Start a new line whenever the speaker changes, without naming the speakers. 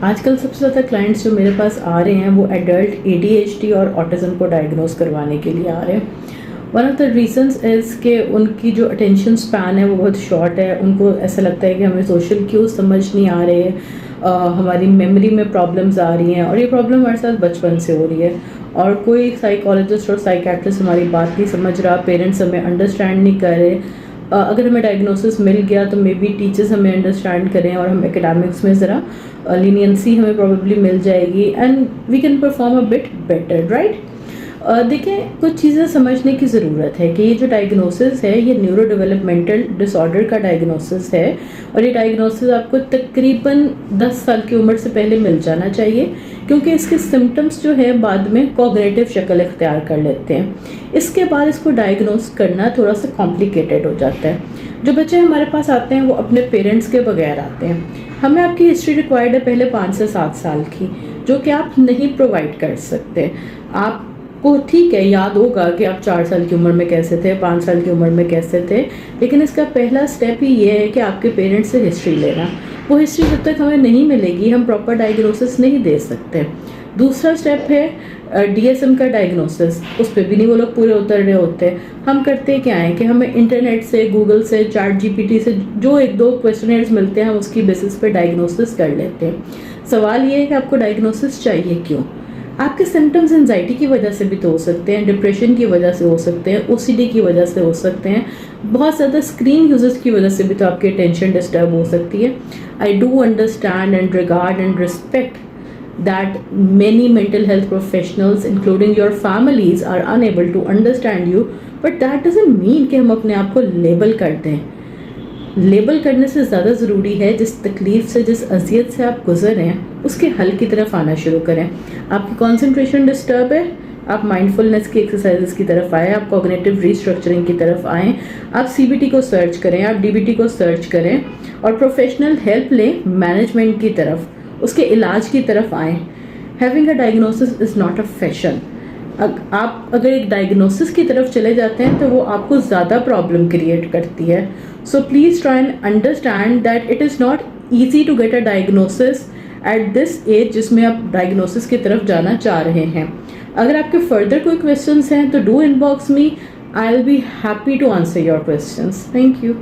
آج کل سب سے زیادہ کلائنٹس جو میرے پاس آ رہے ہیں وہ ایڈلٹ ADHD اور آٹزم کو ڈائگنوز کروانے کے لیے آ رہے ہیں. One of the reasons is کہ ان کی جو اٹینشن سپین ہے وہ بہت شارٹ ہے. ان کو ایسا لگتا ہے کہ ہمیں سوشل کیوز سمجھ نہیں آ رہے, ہماری میموری میں پرابلمز آ رہی ہیں, اور یہ پرابلم ہمارے ساتھ بچپن سے ہو رہی ہے, اور کوئی سائیکالوجسٹ اور سائیکیٹرسٹ ہماری بات نہیں سمجھ رہا, پیرنٹس ہمیں انڈرسٹینڈ نہیں کر رہے. اگر ہمیں ڈائگنوسس مل گیا تو مے بی ٹیچرز ہمیں انڈرسٹینڈ کریں اور ہم اکیڈمکس میں ذرا لینینسی ہمیں پروبیبلی مل جائے گی, and we can perform a bit better, right. دیکھیں, کچھ چیزیں سمجھنے کی ضرورت ہے کہ یہ جو ڈائگنوسس ہے یہ نیورو ڈیولپمنٹل ڈس آرڈر کا ڈائگنوسس ہے, اور یہ ڈائگنوسس آپ کو تقریباً 10 سال کی عمر سے پہلے مل جانا چاہیے, کیونکہ اس کے سمٹمز جو ہے بعد میں کوگنیٹو شکل اختیار کر لیتے ہیں. اس کے بعد اس کو ڈائگنوز کرنا تھوڑا سا کمپلیکیٹڈ ہو جاتا ہے. جو بچے ہمارے پاس آتے ہیں وہ اپنے پیرنٹس کے بغیر آتے ہیں. ہمیں آپ کی ہسٹری ریکوائرڈ ہے پہلے 5 سے 7 سال کی, جو کہ آپ نہیں پرووائڈ کر سکتے. آپ کو ٹھیک ہے یاد ہوگا کہ آپ 4 سال کی عمر میں کیسے تھے, 5 سال کی عمر میں کیسے تھے, لیکن اس کا پہلا سٹیپ ہی یہ ہے کہ آپ کے پیرنٹس سے ہسٹری لینا. وہ ہسٹری جب تک ہمیں نہیں ملے گی ہم پراپر ڈائگنوسس نہیں دے سکتے. دوسرا سٹیپ ہے DSM کا ڈائگنوسس. اس پہ بھی نہیں وہ لوگ پورے اتر رہے ہوتے. ہم کرتے کیا ہیں کہ ہمیں انٹرنیٹ سے, گوگل سے, چیٹ GPT سے جو 1-2 کویسچنیئرز ملتے ہیں ہم اس کی بیسس پہ ڈائگنوسس کر لیتے ہیں. سوال یہ ہے کہ آپ کو ڈائگنوسس چاہیے کیوں؟ آپ کے سمٹمز انزائٹی کی وجہ سے بھی تو ہو سکتے ہیں, ڈپریشن کی وجہ سے ہو سکتے ہیں, OCD کی وجہ سے ہو سکتے ہیں, بہت زیادہ اسکرین یوزز کی وجہ سے بھی تو آپ کی اٹینشن ڈسٹرب ہو سکتی ہے. I do understand and regard and respect that many mental health professionals including your families are unable to understand you, but that doesn't mean کہ ہم اپنے آپ کو لیبل کر دیں. لیبل کرنے سے زیادہ ضروری ہے جس تکلیف سے, جس اذیت سے آپ گزر رہے ہیں اس کے حل کی طرف آنا شروع کریں. آپ کی کنسنٹریشن ڈسٹرب ہے, آپ مائنڈفلنس کی ایکسرسائزز کی طرف آئیں, آپ کوگنیٹو ریسٹرکچرنگ کی طرف آئیں, آپ CBT کو سرچ کریں, آپ DBT کو سرچ کریں اور پروفیشنل ہیلپ لیں مینجمنٹ کی طرف, اس کے علاج کی طرف آئیں. Having a diagnosis is not a fashion. آپ اگر ایک ڈائگنوسس کی طرف چلے جاتے ہیں تو وہ آپ کو زیادہ پرابلم کریٹ کرتی ہے. So please try and understand that it is not easy to get a diagnosis at this age جس میں آپ ڈائگنوسس کی طرف جانا چاہ رہے ہیں. اگر آپ کے فردر کوئی کویشچنس ہیں تو do inbox me, I will be happy to answer your questions. Thank you.